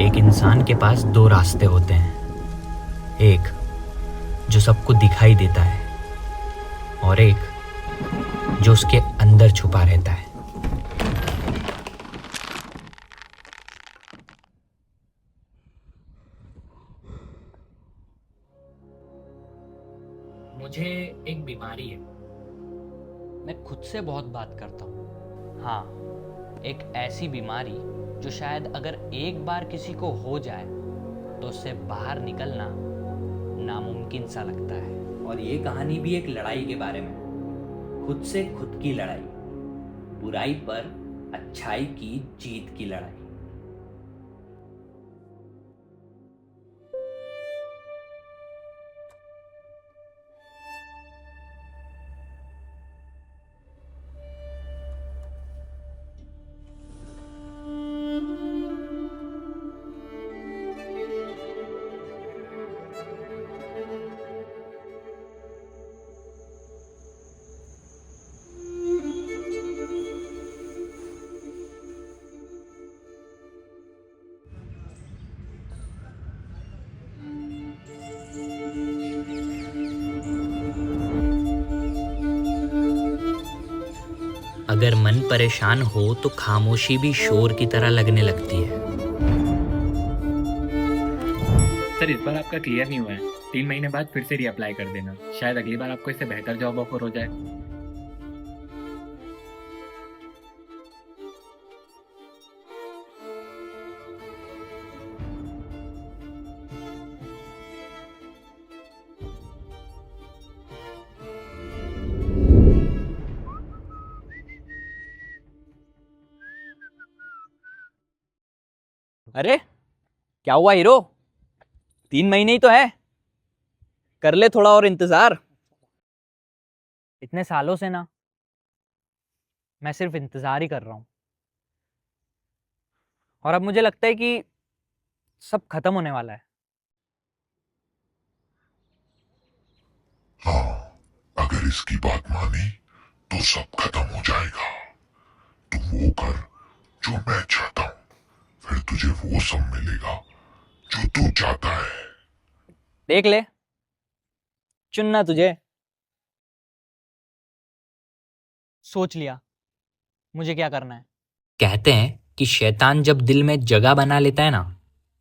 एक इंसान के पास दो रास्ते होते हैं, एक जो सबको दिखाई देता है और एक जो उसके अंदर छुपा रहता है। मुझे एक बीमारी है। मैं खुद से बहुत बात करता हूँ। हाँ, एक ऐसी बीमारी जो शायद अगर एक बार किसी को हो जाए तो उससे बाहर निकलना नामुमकिन सा लगता है। और ये कहानी भी एक लड़ाई के बारे में, खुद से खुद की लड़ाई, बुराई पर अच्छाई की जीत की लड़ाई। अगर मन परेशान हो तो खामोशी भी शोर की तरह लगने लगती है। सर, इस बार आपका क्लियर नहीं हुआ है। 3 महीने बाद फिर से रीअप्लाई कर देना, शायद अगली बार आपको इससे बेहतर जॉब ऑफर हो जाए। अरे क्या हुआ हीरो? 3 महीने ही तो है, कर ले थोड़ा और इंतजार। इतने सालों से ना मैं सिर्फ इंतजार ही कर रहा हूं, और अब मुझे लगता है कि सब खत्म होने वाला है। हाँ, अगर इसकी बात मानी तो सब खत्म हो जाएगा। तू वो कर जो मैं चाहता हूँ, फिर तुझे वो सब मिलेगा जो तू चाहता है। देख ले, चुनना तुझे। सोच लिया मुझे क्या करना है। कहते हैं कि शैतान जब दिल में जगह बना लेता है ना,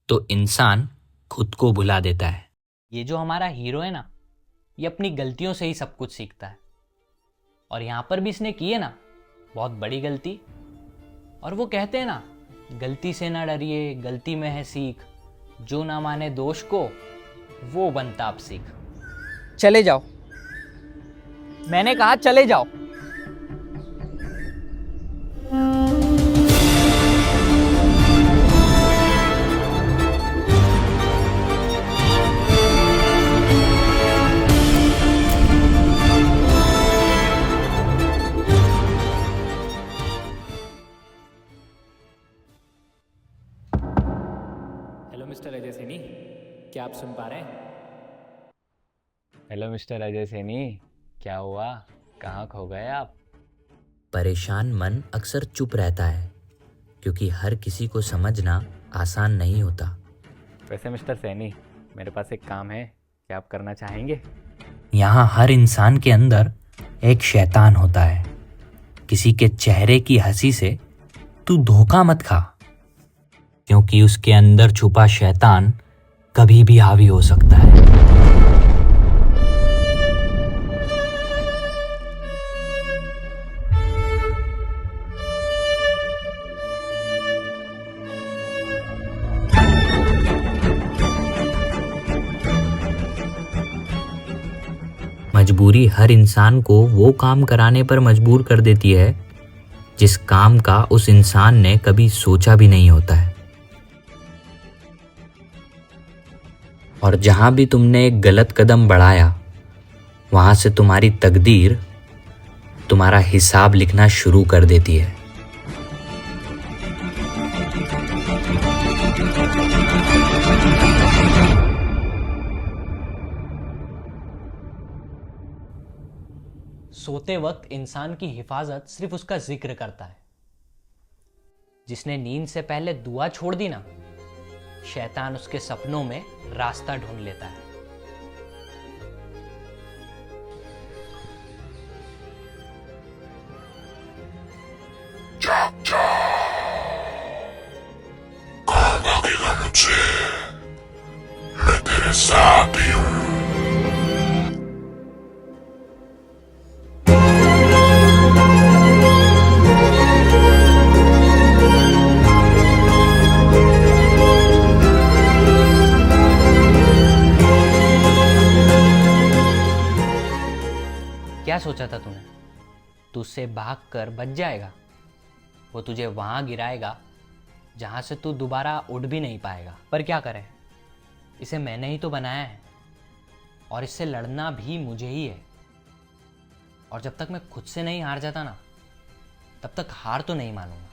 तो इंसान खुद को भुला देता है। ये जो हमारा हीरो है ना, ये अपनी गलतियों से ही सब कुछ सीखता है, और यहाँ पर भी इसने की है ना बहुत बड़ी गलती। और वो कहते हैं ना, गलती से ना डरिए, गलती में है सीख, जो ना माने दोष को वो बनता आप सीख। चले जाओ, मैंने कहा चले जाओ। हेलो मिस्टर अजय सैनी, क्या आप सुन पा रहे हैं? हेलो मिस्टर अजय सैनी, क्या हुआ, कहाँ खो गए आप? परेशान मन अक्सर चुप रहता है, क्योंकि हर किसी को समझना आसान नहीं होता। वैसे मिस्टर सैनी, मेरे पास एक काम है, क्या आप करना चाहेंगे? यहाँ हर इंसान के अंदर एक शैतान होता है। किसी के चेहरे की हंसी से तू धोखा मत खा, क्योंकि उसके अंदर छुपा शैतान कभी भी हावी हो सकता है। मजबूरी हर इंसान को वो काम कराने पर मजबूर कर देती है जिस काम का उस इंसान ने कभी सोचा भी नहीं होता है। और जहां भी तुमने एक गलत कदम बढ़ाया, वहां से तुम्हारी तकदीर तुम्हारा हिसाब लिखना शुरू कर देती है। सोते वक्त इंसान की हिफाजत सिर्फ उसका जिक्र करता है। जिसने नींद से पहले दुआ छोड़ दी ना, शैतान उसके सपनों में रास्ता ढूंढ लेता है। जाग जा, कौन भागेगा मुझसे? मैं तेरे साथ ही हूँ। क्या सोचा था तूने? तू उससे भाग कर बच जाएगा। वो तुझे वहां गिराएगा जहां से तू दोबारा उठ भी नहीं पाएगा। पर क्या करें, इसे मैंने ही तो बनाया है और इससे लड़ना भी मुझे ही है। और जब तक मैं खुद से नहीं हार जाता ना, तब तक हार तो नहीं मानूंगा।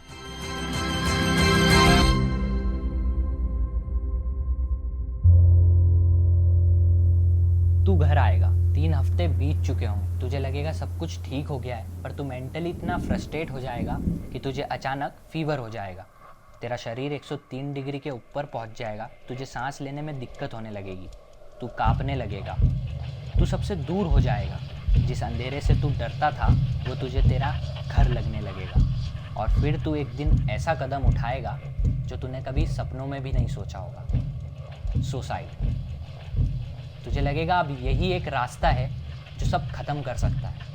तू घर आएगा, 3 हफ्ते बीत चुके होंगे, तुझे लगेगा सब कुछ ठीक हो गया है, पर तू मेंटली इतना फ्रस्ट्रेट हो जाएगा कि तुझे अचानक फीवर हो जाएगा। तेरा शरीर 103 डिग्री के ऊपर पहुंच जाएगा, तुझे सांस लेने में दिक्कत होने लगेगी, तू कांपने लगेगा, तू सबसे दूर हो जाएगा। जिस अंधेरे से तू डरता था वो तुझे तेरा घर लगने लगेगा। और फिर तू एक दिन ऐसा कदम उठाएगा जो तूने कभी सपनों में भी नहीं सोचा होगा, सुसाइड। तुझे लगेगा अब यही एक रास्ता है जो सब खत्म कर सकता है।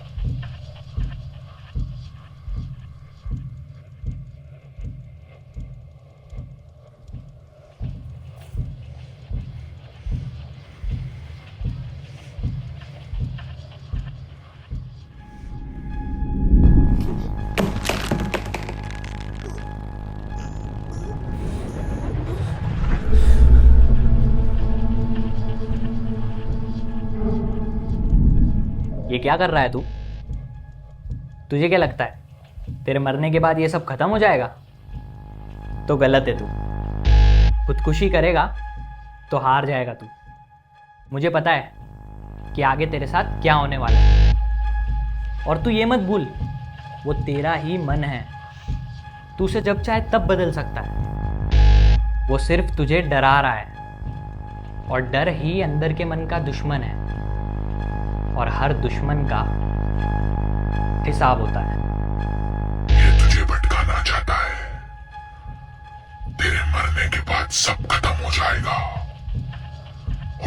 ये क्या कर रहा है तू? तुझे क्या लगता है तेरे मरने के बाद ये सब खत्म हो जाएगा? तो गलत है तू। खुदकुशी करेगा तो हार जाएगा तू। मुझे पता है कि आगे तेरे साथ क्या होने वाला है। और तू ये मत भूल, वो तेरा ही मन है, तू उसे जब चाहे तब बदल सकता है। वो सिर्फ तुझे डरा रहा है और डर ही अंदर के मन का दुश्मन है और हर दुश्मन का हिसाब होता है। ये तुझे भटकाना चाहता है। तेरे मरने के बाद सब खत्म हो जाएगा।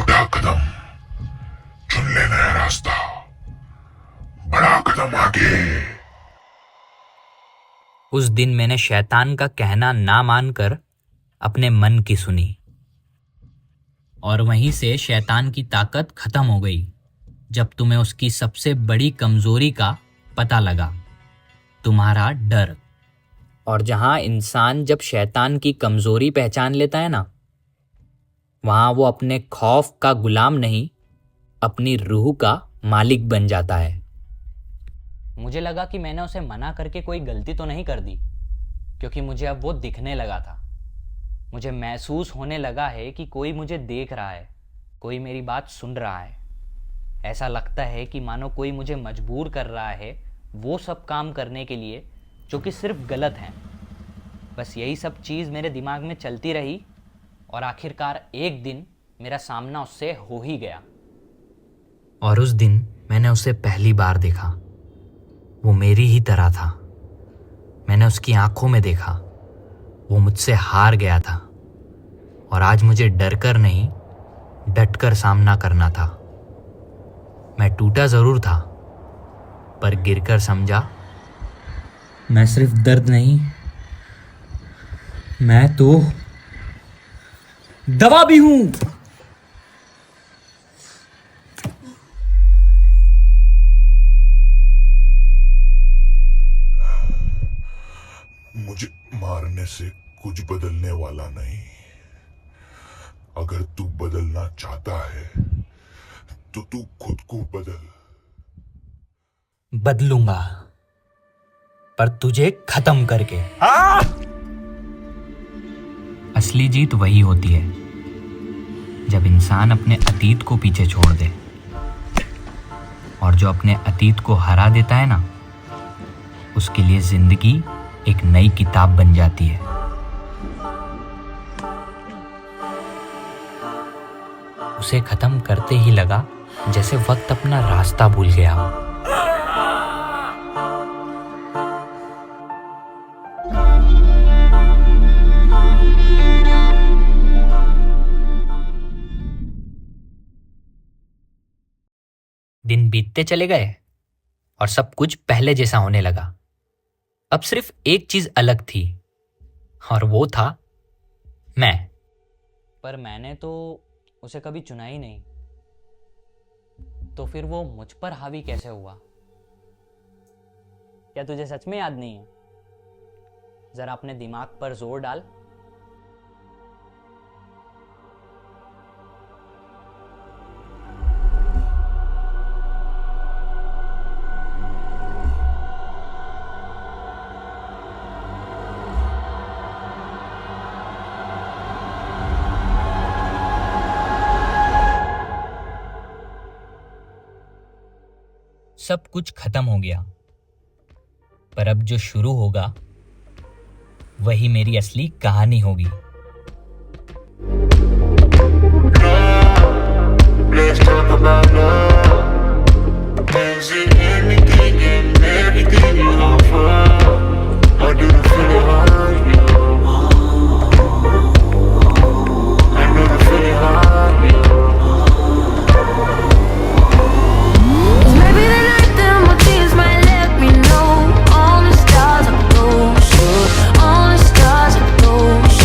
उठा कदम, चुन ले नया रास्ता, बड़ा कदम आगे। उस दिन मैंने शैतान का कहना ना मानकर अपने मन की सुनी, और वहीं से शैतान की ताकत खत्म हो गई जब तुम्हें उसकी सबसे बड़ी कमजोरी का पता लगा, तुम्हारा डर। और जहां इंसान जब शैतान की कमजोरी पहचान लेता है ना, वहां वो अपने खौफ का गुलाम नहीं, अपनी रूह का मालिक बन जाता है। मुझे लगा कि मैंने उसे मना करके कोई गलती तो नहीं कर दी, क्योंकि मुझे अब वो दिखने लगा था। मुझे महसूस होने लगा है कि कोई मुझे देख रहा है, कोई मेरी बात सुन रहा है। ऐसा लगता है कि मानो कोई मुझे मजबूर कर रहा है वो सब काम करने के लिए जो कि सिर्फ गलत हैं। बस यही सब चीज़ मेरे दिमाग में चलती रही और आखिरकार एक दिन मेरा सामना उससे हो ही गया। और उस दिन मैंने उसे पहली बार देखा। वो मेरी ही तरह था। मैंने उसकी आंखों में देखा, वो मुझसे हार गया था। और आज मुझे डर कर नहीं, डट कर सामना करना था। मैं टूटा जरूर था, पर गिरकर समझा मैं सिर्फ दर्द नहीं, मैं तो दवा भी हूं। मुझे मारने से कुछ बदलने वाला नहीं। अगर तू बदलना चाहता है तो तू खुद को बदल। बदलूंगा, पर तुझे खत्म करके। असली जीत वही होती है जब इंसान अपने अतीत को पीछे छोड़ दे, और जो अपने अतीत को हरा देता है ना, उसके लिए जिंदगी एक नई किताब बन जाती है। उसे खत्म करते ही लगा जैसे वक्त अपना रास्ता भूल गया हो। दिन बीतते चले गए और सब कुछ पहले जैसा होने लगा। अब सिर्फ एक चीज अलग थी और वो था मैं। पर मैंने तो उसे कभी चुना ही नहीं, तो फिर वो मुझ पर हावी कैसे हुआ? क्या तुझे सच में याद नहीं है? जरा अपने दिमाग पर जोर डाल। सब कुछ खत्म हो गया, पर अब जो शुरू होगा वही मेरी असली कहानी होगी। Let's talk about love. Is it anything and everything you offer? Or do you feel it hurt you? I know the feeling hurt you. Maybe the night that my tears might let me know all the stars are close, all the stars are close,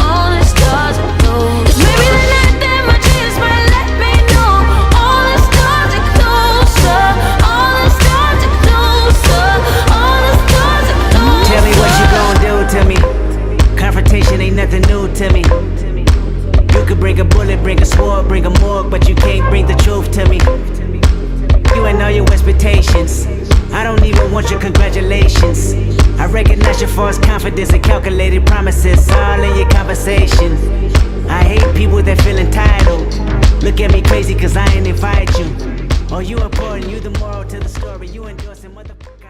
all the stars are close. Maybe the night that my tears might let me know all the stars are closer, all the stars are closer, all the stars are closer. Tell me what you gon' do to me. Confrontation ain't nothing new to me. You could bring a bullet, bring a sword, bring a morgue, but you can't bring the truth to me. You ain't know your expectations. I don't even want your congratulations. I recognize your false confidence and calculated promises all in your conversation. I hate people that feel entitled. Look at me crazy cause I ain't invite you. Oh, you important, you the moral to the story. You endorsing motherfucker.